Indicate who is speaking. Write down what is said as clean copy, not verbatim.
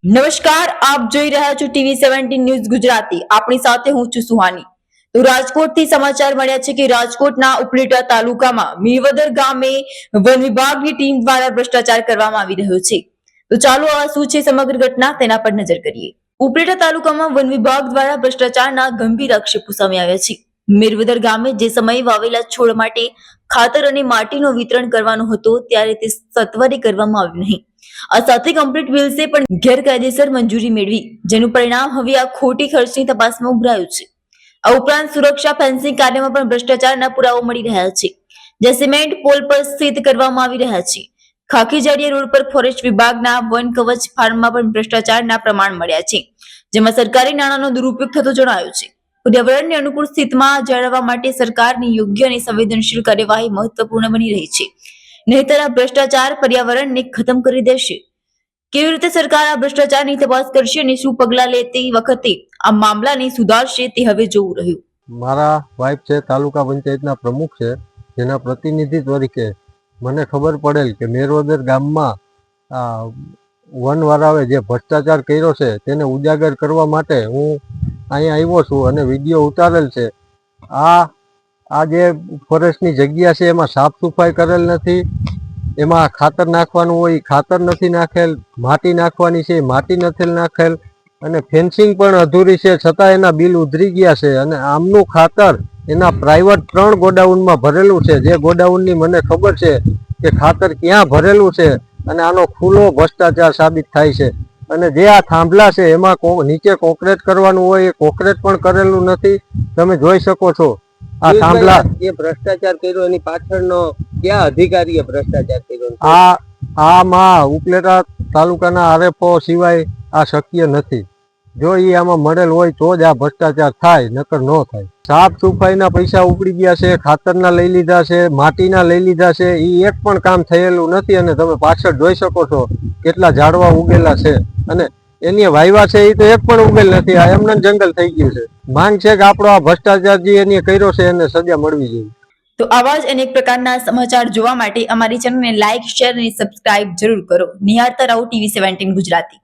Speaker 1: નમસ્કાર, આપ જોઈ રહ્યા છો TV17 ન્યૂઝ ગુજરાતી. આપણી સાથે હું છું સુહાની. તો રાજકોટથી સમાચાર મળ્યા છે કે રાજકોટના ઉપલેટા તાલુકામાં મીરવદર ગામે વન વિભાગની ટીમ દ્વારા ભ્રષ્ટાચાર કરવામાં આવી રહ્યો છે. તો ચાલો આ શું છે સમગ્ર ઘટના તેના પર નજર કરીએ. ઉપલેટા તાલુકામાં વન વિભાગ દ્વારા ભ્રષ્ટાચારના ગંભીર આક્ષેપો સામે આવ્યા છે. મીરવદર ગામે જે સમયે વાવેલા છોડ માટે ખાતર અને માટીનું વિતરણ કરવાનો હતો ત્યારે તે સત્વરે કરવામાં આવ્યું નહીં. આ સાથે કમ્પ્લીટ બિલ્સે પણ ગેરકાયદેસર મંજૂરી મેળવી, જેનું પરિણામ હવે આ ખોટી ખર્ચની તપાસમાં ઉભરાયું છે. આ ઉપરાંત સુરક્ષા ફેન્સિંગ કાર્યમાં પણ ભ્રષ્ટાચારના પુરાવો મળી રહ્યા છે, જે સિમેન્ટ પોલ પર સ્થિત કરવામાં આવી રહ્યા છે. ખાખીજાડિયા રોડ પર ફોરેસ્ટ વિભાગના વન કવચ ફાર્મમાં પણ ભ્રષ્ટાચારના પ્રમાણ મળ્યા છે, જેમાં સરકારી નાણાંનો દુરુપયોગ થતો જણાયો છે. પર્યાવરણને અનુકૂળ સ્થિતિમાં જાળવવા માટે સરકારની યોગ્ય અને સંવેદનશીલ કાર્યવાહી મહત્વપૂર્ણ બની રહી છે. નહીંતર આ ભ્રષ્ટાચાર પર્યાવરણને ખતમ કરી દેશે. કેવી રીતે સરકાર આ ભ્રષ્ટાચારની તપાસ કરશે અને શું પગલા લે તે વખતે આ મામલાને સુધારશે તે હવે જોવું રહ્યું.
Speaker 2: મારા વાઇફ છે, તાલુકા પંચાયતના પ્રમુખ છે, જેના પ્રતિનિધિ તરીકે મને ખબર પડેલ કે મેરવદર ગામમાં વનવાળાએ જે ભ્રષ્ટાચાર કર્યો છે તેને ઉજાગર કરવા માટે હું અહીંયા આવ્યો છું અને વિડીયો ઉતારેલ છે. આ જે ફોરેસ્ટની જગ્યા છે એમાં સાફ સફાઈ કરેલ નથી, એમાં ખાતર નાખવાનું હોય ખાતર નથી નાખેલ, માટી નાખવાની છે માટી નથી નાખેલ, અને ફેન્સિંગ પણ અધૂરી છે છતાં એના બિલ ઉધરી ગયા છે. અને આમનું ખાતર એના પ્રાઇવેટ 3 ગોડાઉનમાં ભરેલું છે, જે ગોડાઉનની મને ખબર છે કે ખાતર ક્યાં ભરેલું છે, અને આનો ખુલ્લો ભ્રષ્ટાચાર સાબિત થાય છે. અને જે આ થાંભલા છે એમાં નીચે કોન્ક્રીટ કરવાનું હોય એ કોન્ક્રીટ પણ કરેલું નથી. તમે જોઈ શકો છો આ થાંભલા.
Speaker 3: જે ભ્રષ્ટાચાર કર્યો એની પાછળનો ક્યાં અધિકારીએ ભ્રષ્ટાચાર કર્યો?
Speaker 2: આમાં ઉપલેટા તાલુકાના આરએફઓ સિવાય આ શક્ય નથી. જો એ આમાં મળેલ હોય તો જ આ ભ્રષ્ટાચાર થાય, નકર ન થાય. સાફ સફાઈના પૈસા ઉપડી ગયા છે, ખાતરના લઈ લીધા છે, માટીના લઈ લીધા છે, એ એક પણ કામ થયેલું નથી. અને તમે પાછળ જોઈ શકો છો કેટલા ઝાડવા ઉગેલા છે, અને એની વાયવા છે એ તો એક પણ ઉગેલ નથી. આ એમને જંગલ થઈ ગયું છે. માંગ છે કે આપણો આ ભ્રષ્ટાચાર જે એની કર્યો છે એને સજા મળવી જોઈએ.
Speaker 1: તો આવા જ અનેક પ્રકારના સમાચાર જોવા માટે અમારી ચેનલને લાઇક, શેર અને સબસ્ક્રાઇબ જરૂર કરો. નિહાળતા રહો TV17 ગુજરાતી.